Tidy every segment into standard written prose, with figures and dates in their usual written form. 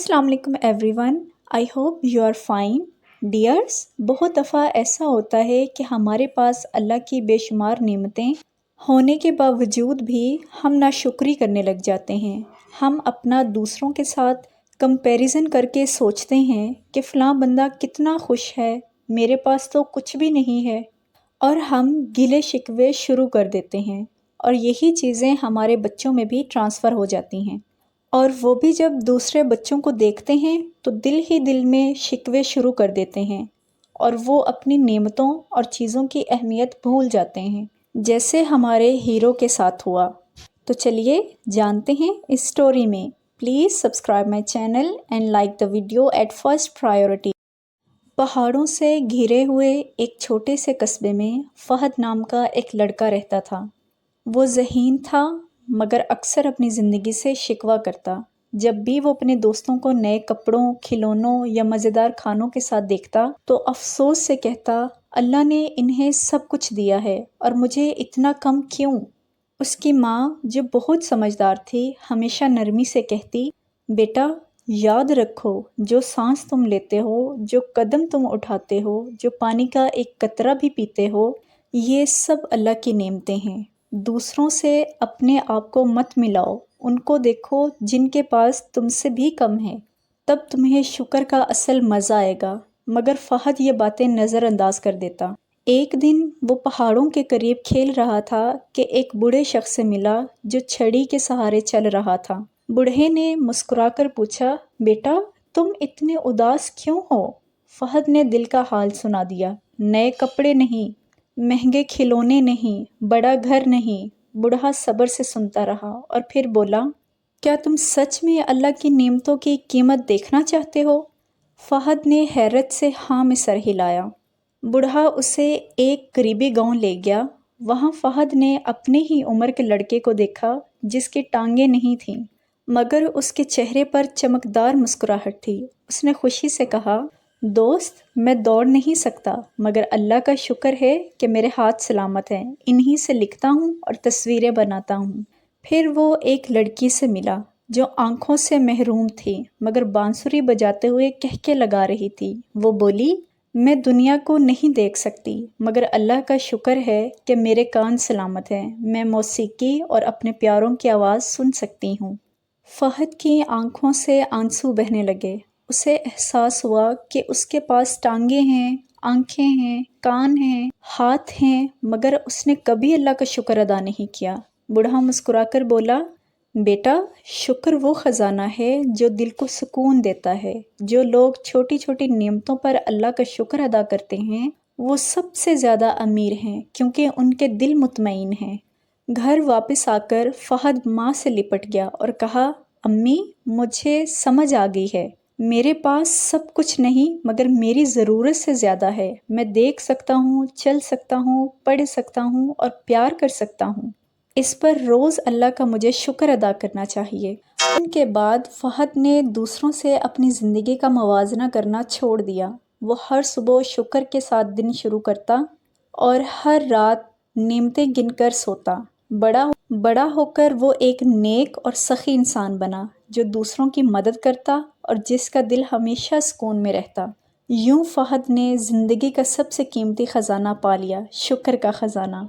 अस्सलाम वालेकुम everyone, I hope you are fine. Dears, बहुत दफ़ा ऐसा होता है कि हमारे पास अल्लाह की बेशुमार नेमतें होने के बावजूद भी हम नाशुक्री करने लग जाते हैं। हम अपना दूसरों के साथ कंपैरिजन करके सोचते हैं कि फ़लाँ बंदा कितना खुश है, मेरे पास तो कुछ भी नहीं है, और हम गिले शिकवे शुरू कर देते हैं। और यही चीज़ें हमारे बच्चों में भी ट्रांसफ़र हो जाती हैं, और वो भी जब दूसरे बच्चों को देखते हैं तो दिल ही दिल में शिकवे शुरू कर देते हैं, और वो अपनी नेमतों और चीज़ों की अहमियत भूल जाते हैं, जैसे हमारे हीरो के साथ हुआ। तो चलिए जानते हैं इस स्टोरी में। Please subscribe my channel and like the video at first priority. पहाड़ों से घिरे हुए एक छोटे से कस्बे में फ़हद नाम का एक लड़का रहता था। वो ज़हीन था, मगर अक्सर अपनी ज़िंदगी से शिकवा करता। जब भी वो अपने दोस्तों को नए कपड़ों, खिलौनों या मज़ेदार खानों के साथ देखता तो अफसोस से कहता, अल्लाह ने इन्हें सब कुछ दिया है और मुझे इतना कम क्यों। उसकी माँ, जो बहुत समझदार थी, हमेशा नरमी से कहती, बेटा याद रखो, जो सांस तुम लेते हो, जो कदम तुम उठाते हो, जो पानी का एक कतरा भी पीते हो, ये सब अल्लाह की नेमतें हैं। दूसरों से अपने आप को मत मिलाओ, उनको देखो जिनके पास तुमसे भी कम है, तब तुम्हें शुक्र का असल मज़ा आएगा। मगर फ़हद ये बातें नज़रअंदाज कर देता। एक दिन वो पहाड़ों के करीब खेल रहा था कि एक बूढ़े शख्स से मिला जो छड़ी के सहारे चल रहा था। बूढ़े ने मुस्कुराकर पूछा, बेटा तुम इतने उदास क्यों हो? फ़हद ने दिल का हाल सुना दिया। नए कपड़े नहीं, महंगे खिलौने नहीं, बड़ा घर नहीं। बूढ़ा सब्र से सुनता रहा और फिर बोला, क्या तुम सच में अल्लाह की नेमतों की कीमत देखना चाहते हो? फ़हद ने हैरत से हाँ में सर हिलाया। बूढ़ा उसे एक करीबी गांव ले गया। वहाँ फ़हद ने अपने ही उम्र के लड़के को देखा, जिसकी टांगें नहीं थीं, मगर उसके चेहरे पर चमकदार मुस्कुराहट थी। उसने खुशी से कहा, दोस्त, मैं दौड़ नहीं सकता, मगर अल्लाह का शुक्र है कि मेरे हाथ सलामत हैं। इन्हीं से लिखता हूँ और तस्वीरें बनाता हूँ। फिर वो एक लड़की से मिला जो आंखों से महरूम थी, मगर बांसुरी बजाते हुए कहके लगा रही थी। वो बोली, मैं दुनिया को नहीं देख सकती, मगर अल्लाह का शुक्र है कि मेरे कान सलामत हैं। मैं मौसीकी और अपने प्यारों की आवाज़ सुन सकती हूँ। फ़हद की आंखों से आंसू बहने लगे। उसे एहसास हुआ कि उसके पास टांगें हैं, आंखें हैं, कान हैं, हाथ हैं, मगर उसने कभी अल्लाह का शुक्र अदा नहीं किया। बूढ़ा मुस्कुराकर बोला, बेटा शुक्र वो ख़जाना है जो दिल को सुकून देता है। जो लोग छोटी छोटी नेमतों पर अल्लाह का शुक्र अदा करते हैं, वो सबसे ज़्यादा अमीर हैं, क्योंकि उनके दिल मुतमईन हैं। घर वापस आकर फ़हद माँ से लिपट गया और कहा, अम्मी मुझे समझ आ गई है। मेरे पास सब कुछ नहीं, मगर मेरी ज़रूरत से ज़्यादा है। मैं देख सकता हूँ, चल सकता हूँ, पढ़ सकता हूँ और प्यार कर सकता हूँ। इस पर रोज़ अल्लाह का मुझे शुक्र अदा करना चाहिए। उनके बाद फ़हद ने दूसरों से अपनी ज़िंदगी का मवाजना करना छोड़ दिया। वो हर सुबह शुक्र के साथ दिन शुरू करता और हर रात नेमतें गिनकर सोता। बड़ा होकर वो एक नेक और सखी इंसान बना, जो दूसरों की मदद करता और जिसका दिल हमेशा सुकून में रहता। यूं फ़हद ने ज़िंदगी का सबसे कीमती ख़जाना पा लिया, शुक्र का ख़जाना।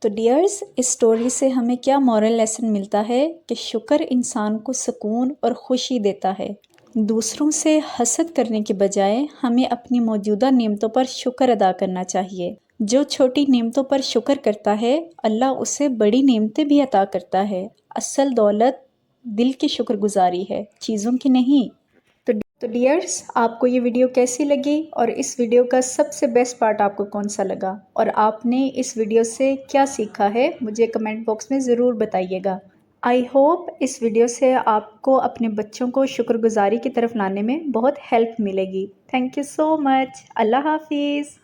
तो डियर्स, इस स्टोरी से हमें क्या मॉरल लेसन मिलता है कि शुक्र इंसान को सुकून और खुशी देता है। दूसरों से हसद करने के बजाय हमें अपनी मौजूदा नेमतों पर शुक्र अदा करना चाहिए। जो छोटी नेमतों पर शुक्र करता है, अल्लाह उसे बड़ी नेमतें भी अता करता है। असल दौलत दिल की शुक्रगुजारी है, चीज़ों की नहीं। तो डियर्स, आपको ये वीडियो कैसी लगी और इस वीडियो का सबसे बेस्ट पार्ट आपको कौन सा लगा, और आपने इस वीडियो से क्या सीखा है, मुझे कमेंट बॉक्स में ज़रूर बताइएगा। आई होप इस वीडियो से आपको अपने बच्चों को शुक्रगुजारी की तरफ लाने में बहुत हेल्प मिलेगी। Thank you so much. Allah हाफिज़।